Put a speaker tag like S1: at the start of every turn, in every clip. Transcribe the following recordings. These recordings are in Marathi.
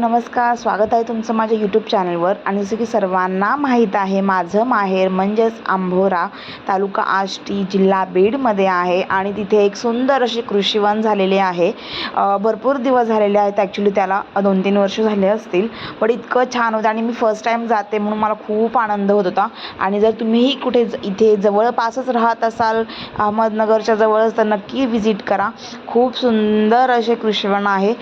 S1: नमस्कार, स्वागत आहे तुमचं माझ्या यूट्यूब चॅनलवर। आणि जसं की सर्वांना माहीत आहे, माझं माहेर म्हणजेच आंभोरा, तालुका आष्टी, जिल्हा बीडमध्ये आहे। आणि तिथे एक सुंदर असे कृषीवन झालेले आहे। भरपूर दिवस झालेले आहेत, ॲक्च्युली त्याला 2-3 वर्ष झाले असतील, पण इतकं छान होतं आणि मी फर्स्ट टाईम जाते म्हणून मला खूप आनंद होत होता। आणि जर तुम्हीही कुठे इथे जवळपासच राहत असाल, अहमदनगरच्या जवळच, तर नक्की व्हिजिट करा। खूप सुंदर असे कृषीवन आहे,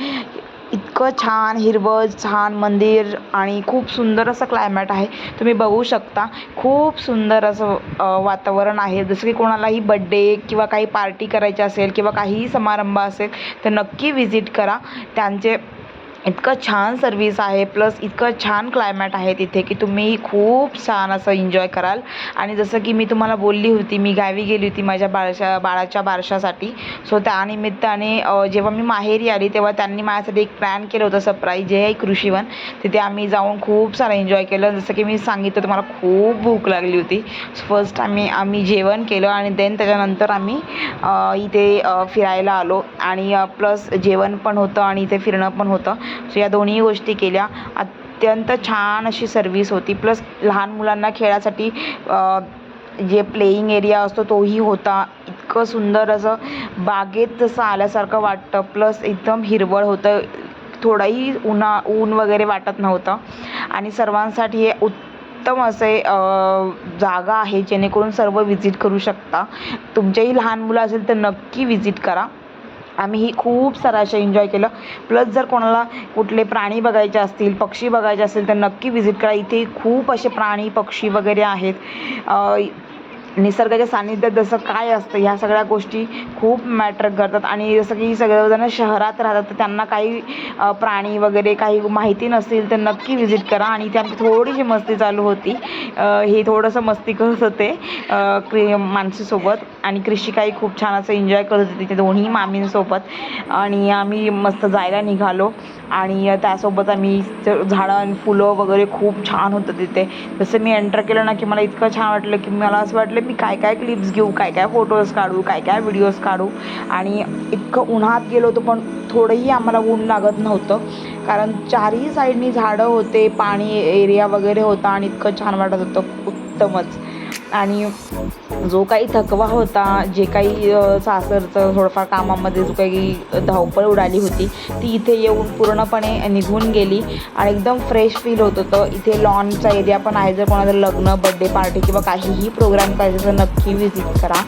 S1: इतकं छान हिरवं, छान मंदिर आणि खूप सुंदर असं क्लायमेट आहे। तुम्ही बघू शकता, खूप सुंदर असं वातावरण आहे। जसं की कोणालाही बड्डे किंवा काही पार्टी करायची असेल किंवा काहीही समारंभ असेल तर नक्की व्हिजिट करा। त्यांचे इतकं छान सर्विस आहे, प्लस इतकं छान क्लायमेट आहे तिथे की तुम्ही खूप छान असं एन्जॉय कराल। आणि जसं की मी तुम्हाला बोलली होती, मी गावी गेली होती माझ्या बाळाच्या बारशासाठी। सो त्यानिमित्ताने जेव्हा मी माहेरी आली तेव्हा त्यांनी माझ्यासाठी एक प्लॅन केलं होतं सरप्राईज, जे आहे कृषीवन। तिथे आम्ही जाऊन खूप सारं एन्जॉय केलं। जसं की मी सांगितलं तुम्हाला, खूप भूक लागली होती। फर्स्ट आम्ही जेवण केलं आणि देन त्याच्यानंतर आम्ही इथे फिरायला आलो। आणि प्लस जेवण पण होतं आणि इथे फिरणं पण होतं। सो या दोन्ही गोष्टी केल्या। अत्यंत छान अशी सर्विस होती, प्लस लहान मुलांना खेळासाठी जे प्लेइंग एरिया असतो तोही होता। इतकं सुंदर असं बागेत जसं आल्यासारखं वाटतं, प्लस एकदम हिरवळ होतं, थोडंही ऊन वगैरे वाटत नव्हतं। आणि सर्वांसाठी हे उत्तम असे जागा आहे, जेणेकरून सर्व व्हिजिट करू शकता। तुमचेही लहान मुलं असेल तर नक्की व्हिजिट करा। आम्हीही खूप सारं असं एन्जॉय केलं। प्लस जर कोणाला कुठले प्राणी बघायचे असतील, पक्षी बघायचे असेल तर नक्की व्हिजिट करा। इथे खूप असे प्राणी, पक्षी वगैरे आहेत। निसर्गाच्या सानिध्यात जसं काय असतं, ह्या सगळ्या गोष्टी खूप मॅटर करतात। आणि जसं की सगळेजण शहरात राहतात तर त्यांना काही प्राणी वगैरे काही माहिती नसतील तर नक्की व्हिजिट करा। आणि त्यांची थोडीशी मस्ती चालू होती, हे थोडंसं मस्ती करत होते माणसासोबत। आणि कृषिकाही खूप छान असं एन्जॉय करत होती तिथे दोन्ही मामींसोबत। आणि आम्ही मस्त जायला निघालो आणि त्यासोबत आम्ही झाडं, फुलं वगैरे खूप छान होतं तिथे। जसं मी एंटर केलं ना की मला इतकं छान वाटलं की मला असं वाटलं मी काय काय क्लिप्स घेऊ, काय काय फोटोज काढू, काय काय व्हिडिओज काढू। आणि इतकं उन्हात गेलो होतो पण थोडंही आम्हाला ऊन लागत नव्हतं, कारण चारही साईडनी झाडं होते, पाणी एरिया वगैरे होता आणि इतकं छान वाटत होतं, उत्तमच। आणि जो काही थकवा होता, जे काही सासरचं थोडंफार कामामध्ये जो काही धावपळ उडाली होती, ती इथे येऊन पूर्णपणे निघून गेली आणि एकदम फ्रेश फील होत होतं। इथे लॉनचा एरिया पण आहे, जर कोणाचं लग्न, बड्डे पार्टी किंवा काहीही प्रोग्राम करायचं तर नक्की व्हिजिट करा।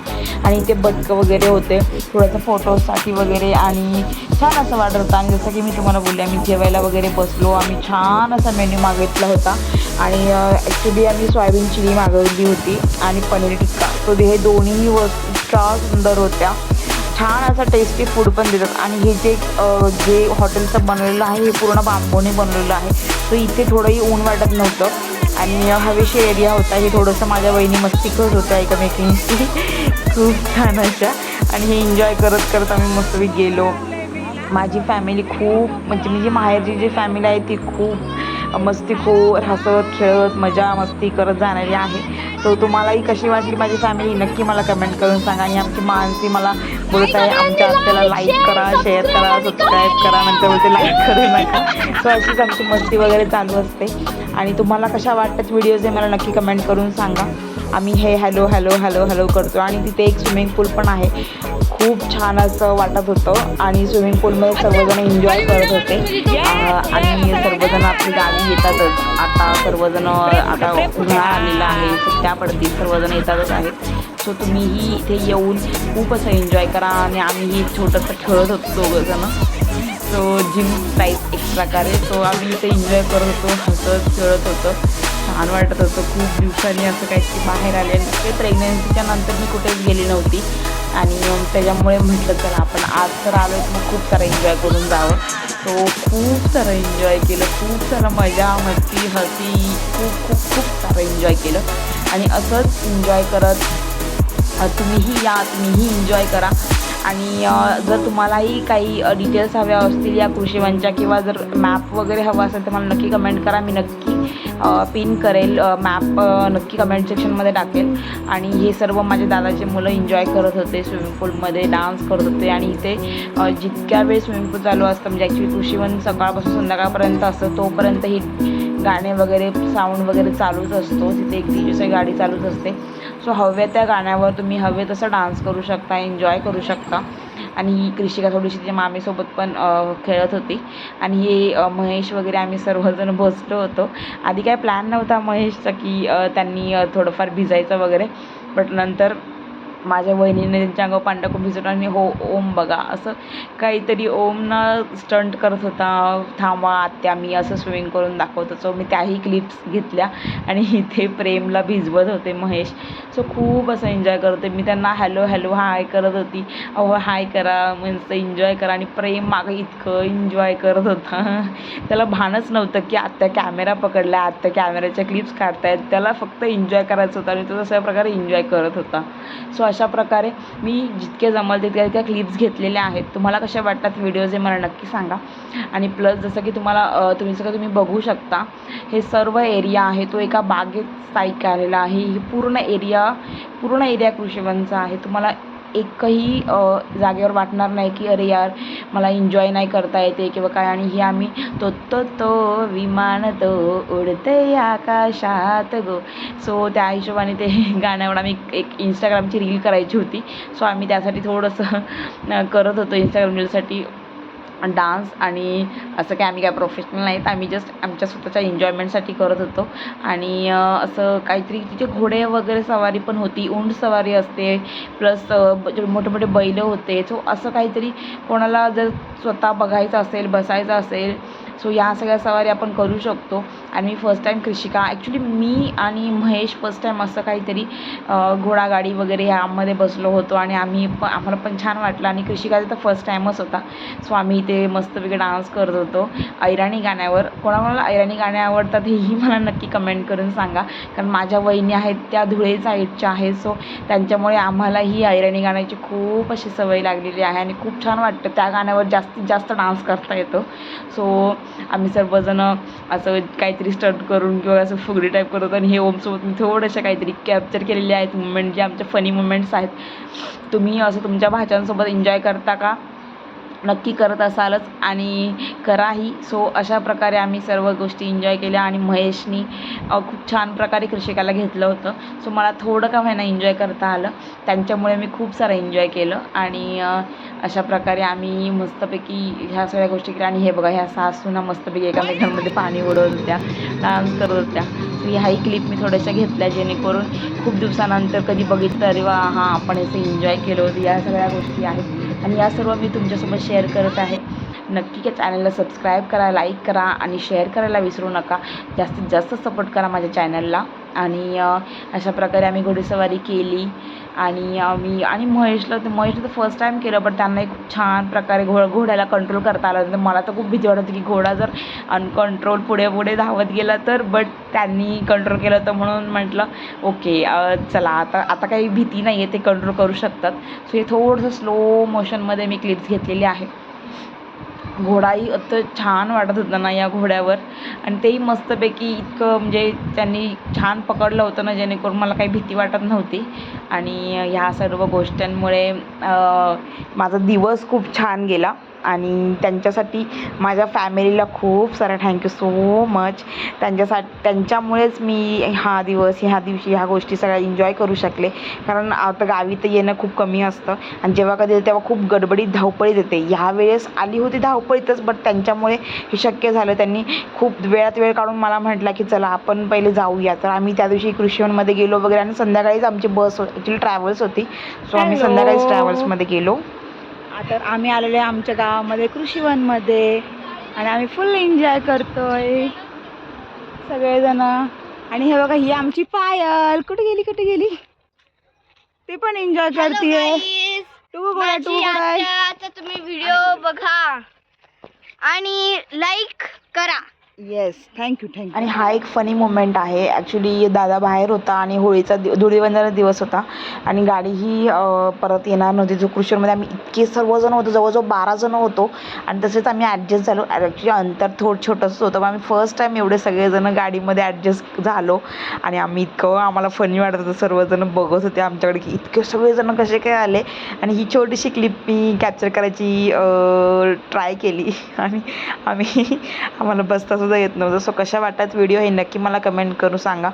S1: आणि इथे बदकं वगैरे होते थोडंसं फोटोसाठी वगैरे, आणि छान असं वाटत होतं। आणि जसं की मी तुम्हाला बोलले, आम्ही जेवायला वगैरे बसलो, आम्ही छान असा मेन्यू मागितला होता। आणि ॲक्च्युली आम्ही सोयाबीन चिली मागवली होती आणि पनीर टिक्का। तो हे दोन्ही वस्तू इतक्या सुंदर होत्या, छान असं टेस्टी फूड पण देतात। आणि हे जे हॉटेलचं बनवलेलं आहे, हे पूर्ण बांबूने बनवलेलं आहे, तो इथे थोडंही ऊन वाटत नव्हतं। आणि हवेशीर एरिया होता। हे थोडंसं माझ्या वहिनी मस्ती करत होत्या एकमेकींची, खूप छान अशा। आणि हे एन्जॉय करत करत आम्ही मस्तपैकी गेलो। माझी फॅमिली खूप, म्हणजे माझी माहेरची जी फॅमिली आहे ती खूप मस्तीखोर, हसत खेळत मजा मस्ती करत जाणारी आहे। सो तुम्हालाही कशी वाटली माझी फॅमिली नक्की मला कमेंट करून सांगा। आणि आमची मानसी मला बोलत आहे, आमच्या आत्याला लाईक करा, शेअर करा, सबस्क्राईब करा, नंतर बोलते लाईक करू नका। सो अशीच आमची मस्ती वगैरे चालू असते। आणि तुम्हाला कशा वाटतात व्हिडिओज हे मला नक्की कमेंट करून सांगा। आम्ही हे हॅलो हॅलो हॅलो हॅलो करतो। आणि तिथे एक स्विमिंग पूल पण आहे, खूप छान असं वाटत होतं। आणि स्विमिंग पूलमध्ये सर्वजण एन्जॉय करत होते। आणि सर्वजण आपली गावी येतातच आता, सर्वजण आता उन्हाळा आलेला आहे, सुट्ट्या पडतील, सर्वजण येतातच आहेत। सो तुम्हीही इथे येऊन खूप असं एन्जॉय करा। आणि आम्हीही छोटंसं खेळत होतो दोघंजणं, सो जिम टाईप एक प्रकारे। सो आम्ही इथे एन्जॉय करत होतो, हसत खेळत होतो, छान वाटत होतं। खूप दिवसांनी असं काहीतरी बाहेर आले, आणि ते प्रेग्नन्सीच्या नंतर मी कुठेच गेली नव्हती। आणि त्याच्यामुळे म्हटलं चला आपण आज तर आलो तर मग खूप सारं एन्जॉय करून जावं। तो खूप सारं एन्जॉय केलं, खूप सारं मजा मस्ती हसी, खूप खूप खूप सारं एन्जॉय केलं। आणि असंच एन्जॉय करत तुम्हीही या, तुम्हीही एन्जॉय करा। आणि जर तुम्हालाही काही डिटेल्स हव्या असतील या कृषीवनच्या, किंवा जर मॅप वगैरे हवा असेल तर मला नक्की कमेंट करा, मी नक्की पिन करेल, मॅप नक्की कमेंट सेक्शनमध्ये टाकेल. आणि हे सर्व माझे दादाचे मुलं एन्जॉय करत होते, स्विमिंग पूलमध्ये डान्स करत होते. आणि इथे जितक्या वेळ स्विमिंग पूल चालू असतं, म्हणजे ॲक्च्युली कृषीवन सकाळपासून संध्याकाळपर्यंत असतं, तोपर्यंत ही गाणे वगैरे साऊंड वगैरे चालूच असतो. तिथे एक डीजेची गाडी चालूच असते. सो हव्या त्या गाण्यावर तुम्ही हवे तसं डान्स करू शकता, एन्जॉय करू शकता. आणि ही कृषिका थोडीशी तिच्या मामीसोबत पण खेळत होती. आणि हे महेश वगैरे आम्ही सर्वजण बसलो होतो. आधी काय प्लॅन नव्हता महेशचा की त्यांनी थोडंफार भिजायचं वगैरे, बट नंतर माझ्या वहिनीने त्यांच्या अंगावर पाणी टाकून भिजवलं. आणि हो ओम बघा असं काहीतरी ओमनं स्टंट करत होता, थांबा आत्या मी असं स्विमिंग करून दाखवतो. सो मी त्याही क्लिप्स घेतल्या आणि इथे प्रेमला भिजवत होते महेश. सो खूप असं एन्जॉय करत होते. मी त्यांना हॅलो हॅलो हाय करत होती, अहो हाय करा मस्त एन्जॉय करा. आणि प्रेम मागं इतकं एन्जॉय करत होता, त्याला भानच नव्हतं की आत्या कॅमेरा पकडला, आत्या कॅमेऱ्याच्या क्लिप्स काढतायत. त्याला फक्त एन्जॉय करायचं होतं आणि तो तशा प्रकारे एन्जॉय करत होता. सो अशा प्रकारे मी जितके जमल तितक्या क्लिप्स घेतलेल्या आहेत. तुम्हाला कशा वाटतात व्हिडिओज हे मला नक्की सांगा. आणि प्लस जसं की तुम्ही बघू शकता, हे सर्व एरिया आहे तो एका बागेत स्थायिक आलेला आहे. ही पूर्ण एरिया कृषीवनचा आहे. तुम्हाला एकही जागेवर वाटणार नाही की अरे यार मला एन्जॉय नाही करता येते किंवा काय. आणि हे आम्ही तो विमान तो उडते आकाशात गो. सो त्या हिशोबाने ते गाण्यावर आम्ही एक इंस्टाग्रामची रील करायची होती. सो आम्ही त्यासाठी थोडंसं करत होतो इंस्टाग्राम रीलसाठी डान्स. आणि असं काय आम्ही काय प्रोफेशनल नाहीत, आम्ही जस्ट आमच्या स्वतःच्या एन्जॉयमेंटसाठी करत होतो. आणि असं काहीतरी तिथे घोडे वगैरे सवारी पण होती, उंट सवारी असते, प्लस मोठे मोठे बैल होते. सो असं काहीतरी कोणाला जर स्वतः बघायचं असेल, बसायचं असेल, सो या सगळ्या सवारी आपण करू शकतो. आणि फर्स्ट टाईम कृषिका ॲक्च्युली मी आणि महेश फर्स्ट टाईम असं काहीतरी घोडागाडी वगैरे ह्यामध्ये बसलो होतो. आणि आम्हाला पण छान वाटलं. आणि कृषिकाचा तर फर्स्ट टाईमच होता. सो आम्ही इथे मस्तपैकी डान्स करत होतो ऐराणी गाण्यावर. कोणाकोणाला ऐराणी गाणे आवडतात हेही मला नक्की कमेंट करून सांगा, कारण माझ्या वहिनी आहेत त्या धुळे साईडच्या आहेत. सो त्यांच्यामुळे आम्हाला ही ऐराणी गाण्याची खूप अशी सवय लागलेली आहे. आणि खूप छान वाटतं त्या गाण्यावर जास्तीत जास्त डान्स करता येतो. सो आम्ही सर्वजण असं काहीतरी स्टंट करून किंवा असं फुगडी टाईप करत. आणि हे ओमसोबत मी थोड्याशा काहीतरी कॅप्चर केलेले आहेत मुमेंट, जे आमचे फनी मुमेंट्स आहेत. तुम्ही असं तुमच्या भाच्यांसोबत एन्जॉय करता का? नक्की करत असालच आणि कराही. सो अशा प्रकारे आम्ही सर्व गोष्टी एन्जॉय केल्या. आणि महेशनी खूप छान प्रकारे कृषिकाला घेतलं होतं. सो मला थोडं का व्हायना एन्जॉय करता आलं, त्यांच्यामुळे मी खूप सारं एन्जॉय केलं. आणि अशा प्रकारे आम्ही मस्तपैकी ह्या सगळ्या गोष्टी केल्या. आणि हे बघा ह्या सासूना मस्तपैकी एकामेकांमध्ये पाणी उडवत होत्या, डान्स करत होत्या. सो ह्याही क्लिप मी थोड्याशा घेतल्या, जेणेकरून खूप दिवसानंतर कधी बघितलं अरे वा हां आपण असं एन्जॉय केलं होतं. या सगळ्या गोष्टी आहेत आणि या सर्व मी तुमच्यासोबत शेअर करत आहे. नक्की त्या चॅनलला सबस्क्राईब करा, लाईक करा आणि शेअर करायला विसरू नका. जास्तीत जास्त सपोर्ट करा माझ्या चॅनलला. आणि अशा प्रकारे आम्ही घोडेस्वारी केली. आणि महेशला तर फर्स्ट टाईम केलं, बट त्यांनाही खूप छान प्रकारे घोड्याला कंट्रोल करता आलं. तर मला तर खूप भीती वाटत होती की घोडा जर अनकंट्रोल पुढे धावत गेला तर, बट त्यांनी कंट्रोल केलं होतं म्हणून म्हटलं ओके चला आता काही भीती नाही आहे, ते कंट्रोल करू शकतात. सो हे थोडंसं स्लो मोशनमध्ये मी क्लिप्स घेतलेली आहे. घोडाही अत्त छान वाटत होता ना या घोड्यावर. आणि तेही मस्तपैकी इतकं म्हणजे त्यांनी छान पकडलं होतं ना, जेणेकरून मला काही भीती वाटत नव्हती. आणि ह्या सर्व गोष्टींमुळे माझा दिवस खूप छान गेला. आणि त्यांच्यासाठी माझ्या फॅमिलीला खूप सारा थँक्यू सो मच. त्यांच्यामुळेच मी ह्या दिवशी ह्या गोष्टी सगळ्या एन्जॉय करू शकले. कारण आता गावी तर येणं खूप कमी असतं आणि जेव्हा कधी तेव्हा खूप गडबडीत धावपळीत येते. ह्यावेळेस आली होती धावपळीतच, बट त्यांच्यामुळे हे शक्य झालं. त्यांनी खूप वेळात वेळ काढून मला म्हटलं की चला आपण पहिले जाऊया. तर आम्ही त्या दिवशी कृषीवनमध्ये गेलो वगैरे. आणि संध्याकाळीच आमची बस ॲक्च्युली ट्रॅव्हल्स होती. सो आम्ही संध्याकाळीच ट्रॅव्हल्समध्ये गेलो. तर आम्ही आलेलो आहे आमच्या गावामध्ये कृषीवनमध्ये आणि आम्ही फुल एन्जॉय करतोय सगळेजण. आणि हे बघा ही आमची पायल कुठे गेली ते पण एन्जॉय करतेय.
S2: तुम्ही व्हिडिओ बघा आणि लाईक करा. Yes, thank you.
S1: आणि हा एक फनी मोमेंट आहे. ॲक्च्युली दादा बाहेर होता आणि होळीचा धुळीवंदनाचा दिवस होता आणि गाडीही परत येणार नव्हती. जो कृष्णमध्ये आम्ही इतके सर्वजण होतो, जवळजवळ 12 जण होतो आणि तसेच आम्ही ॲडजस्ट झालो. ॲक्च्युली अंतर थोडं छोटंसं होतं, पण आम्ही फर्स्ट टाईम एवढे सगळेजण गाडीमध्ये ॲडजस्ट झालो आणि आम्ही इतकं आम्हाला फनी वाटत होतं. सर्वजण बघत होते आमच्याकडे की इतके सगळेजण कसे काय आले. आणि ही छोटीशी क्लिप मी कॅप्चर करायची ट्राय केली आणि आम्हाला बसतासुद्धा येत नव्हतं. सो कशा वाटतात व्हिडिओ हे नक्की मला कमेंट करून सांगा.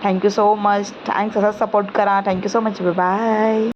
S1: Thank you so much. थँक्स, असा सपोर्ट करा. Thank you so much. बाय.